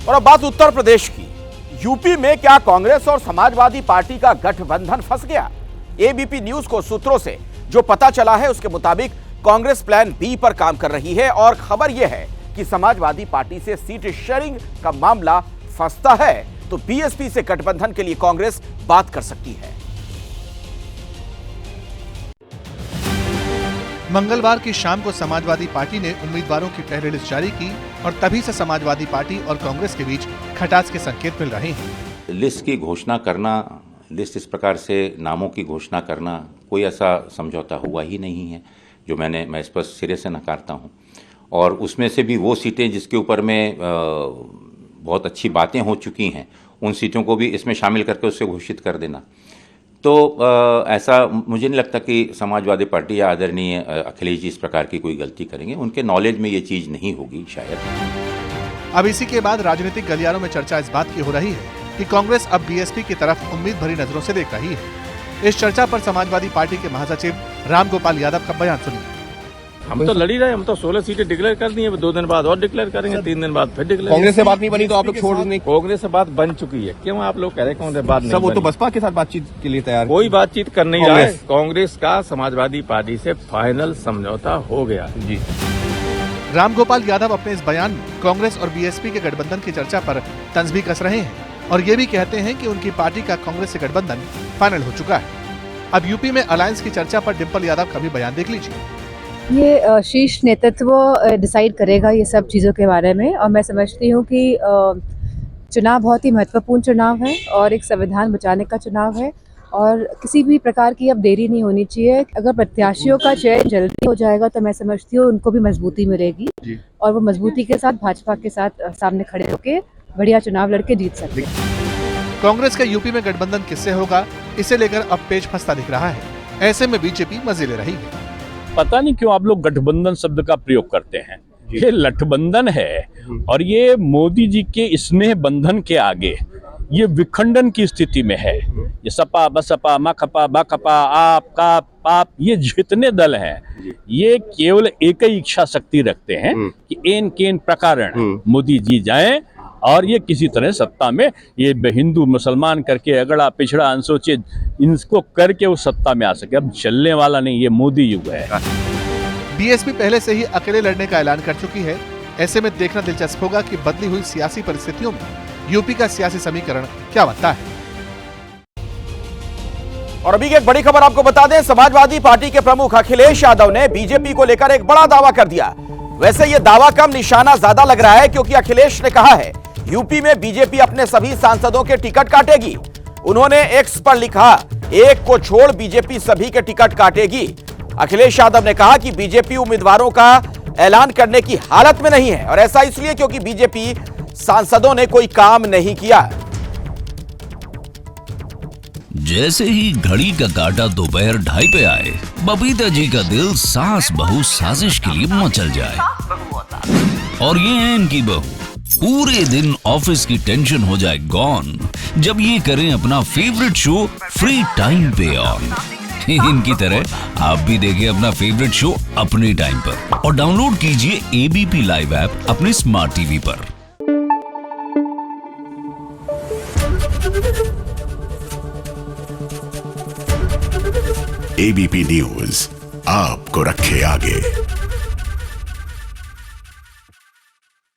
और अब बात उत्तर प्रदेश की। यूपी में क्या कांग्रेस और समाजवादी पार्टी का गठबंधन फंस गया? एबीपी न्यूज को सूत्रों से जो पता चला है उसके मुताबिक कांग्रेस प्लान बी पर काम कर रही है और खबर यह है कि समाजवादी पार्टी से सीट शेयरिंग का मामला फंसता है तो बीएसपी से गठबंधन के लिए कांग्रेस बात कर सकती है। मंगलवार की शाम को समाजवादी पार्टी ने उम्मीदवारों की पहली लिस्ट जारी की और तभी से समाजवादी पार्टी और कांग्रेस के बीच खटास के संकेत मिल रहे हैं। लिस्ट की घोषणा करना, लिस्ट इस प्रकार से नामों की घोषणा करना, कोई ऐसा समझौता हुआ ही नहीं है, जो मैं इस पर सिरे से नकारता हूं। और उसमें से भी वो सीटें जिसके ऊपर में बहुत अच्छी बातें हो चुकी हैं, उन सीटों को भी इसमें शामिल करके उससे घोषित कर देना, तो ऐसा मुझे नहीं लगता कि समाजवादी पार्टी या आदरणीय अखिलेश जी इस प्रकार की कोई गलती करेंगे। उनके नॉलेज में ये चीज नहीं होगी शायद। अब इसी के बाद राजनीतिक गलियारों में चर्चा इस बात की हो रही है कि कांग्रेस अब बीएसपी की तरफ उम्मीद भरी नजरों से देख रही है। इस चर्चा पर समाजवादी पार्टी के महासचिव रामगोपाल यादव का बयान सुनिए। हम तो लड़ ही रहे, हम तो 16 सीटें डिक्लेयर कर दी है, 2 दिन बाद और डिक्लेयर करेंगे, 3 दिन बाद फिर डिक्लेयर। कांग्रेस से बात नहीं बनी तो आप लोग छोड़ देंगे? कांग्रेस से बात बन चुकी है, क्यों आप लोग कह रहे हैं कांग्रेस बात नहीं? सब वो तो बसपा के साथ बातचीत के लिए तैयार, कोई बातचीत कर नहीं रहा है। कांग्रेस का समाजवादी पार्टी से फाइनल समझौता हो गया जी। रामगोपाल यादव अपने इस बयान में कांग्रेस और बीएसपी के गठबंधन की चर्चा पर तंज भी कस रहे हैं और ये भी कहते हैं कि उनकी पार्टी का कांग्रेस से गठबंधन फाइनल हो चुका है। अब यूपी में अलायंस की चर्चा पर डिम्पल यादव का भी बयान देख लीजिए। ये शीर्ष नेतृत्व डिसाइड करेगा ये सब चीज़ों के बारे में, और मैं समझती हूँ कि चुनाव बहुत ही महत्वपूर्ण चुनाव है और एक संविधान बचाने का चुनाव है और किसी भी प्रकार की अब देरी नहीं होनी चाहिए। अगर प्रत्याशियों का चयन जल्दी हो जाएगा तो मैं समझती हूँ उनको भी मजबूती मिलेगी और वो मजबूती के साथ भाजपा के साथ सामने खड़े होकर बढ़िया चुनाव लड़के जीत सकते हैं। कांग्रेस का यूपी में गठबंधन किससे होगा, इसे लेकर अब पेच फंसता दिख रहा है। ऐसे में बीजेपी मजे ले रही है। पता नहीं क्यों आप लोग गठबंधन शब्द का प्रयोग करते हैं। ये लठबंधन है और ये मोदी जी के स्नेह बंधन के आगे ये विखंडन की स्थिति में है। ये सपा बसपा मखपा बखपा आप का पाप, ये जितने दल हैं ये केवल एक ही इच्छा शक्ति रखते हैं कि एन केन प्रकारण मोदी जी जाएं और ये किसी तरह सत्ता में ये हिंदू मुसलमान करके अगड़ा पिछड़ा अनुसूचित इनको करके वो सत्ता में आ सके। अब चलने वाला नहीं, ये मोदी युग है। बीएसपी पहले से ही अकेले लड़ने का ऐलान कर चुकी है। ऐसे में देखना दिलचस्प होगा कि बदली हुई सियासी परिस्थितियों में यूपी का सियासी समीकरण क्या बनता है। और अभी की एक बड़ी खबर आपको बता दें, समाजवादी पार्टी के प्रमुख अखिलेश यादव ने बीजेपी को लेकर एक बड़ा दावा कर दिया। वैसे ये दावा कम निशाना ज्यादा लग रहा है क्योंकि अखिलेश ने कहा है यूपी में बीजेपी अपने सभी सांसदों के टिकट काटेगी। उन्होंने एक्स पर लिखा, एक को छोड़ बीजेपी सभी के टिकट काटेगी। अखिलेश यादव ने कहा कि बीजेपी उम्मीदवारों का ऐलान करने की हालत में नहीं है और ऐसा इसलिए क्योंकि बीजेपी सांसदों ने कोई काम नहीं किया। जैसे ही घड़ी का काटा दोपहर 2:30 पे आए, बबीता जी का दिल सास बहू साजिश के लिए मचल जाए। और ये है इनकी बहू, पूरे दिन ऑफिस की टेंशन हो जाए गॉन जब ये करें अपना फेवरेट शो फ्री टाइम पे ऑन। इनकी तरह आप भी देखिए अपना फेवरेट शो अपने टाइम पर और डाउनलोड कीजिए एबीपी लाइव ऐप अपने स्मार्ट टीवी पर। एबीपी न्यूज आपको रखे आगे।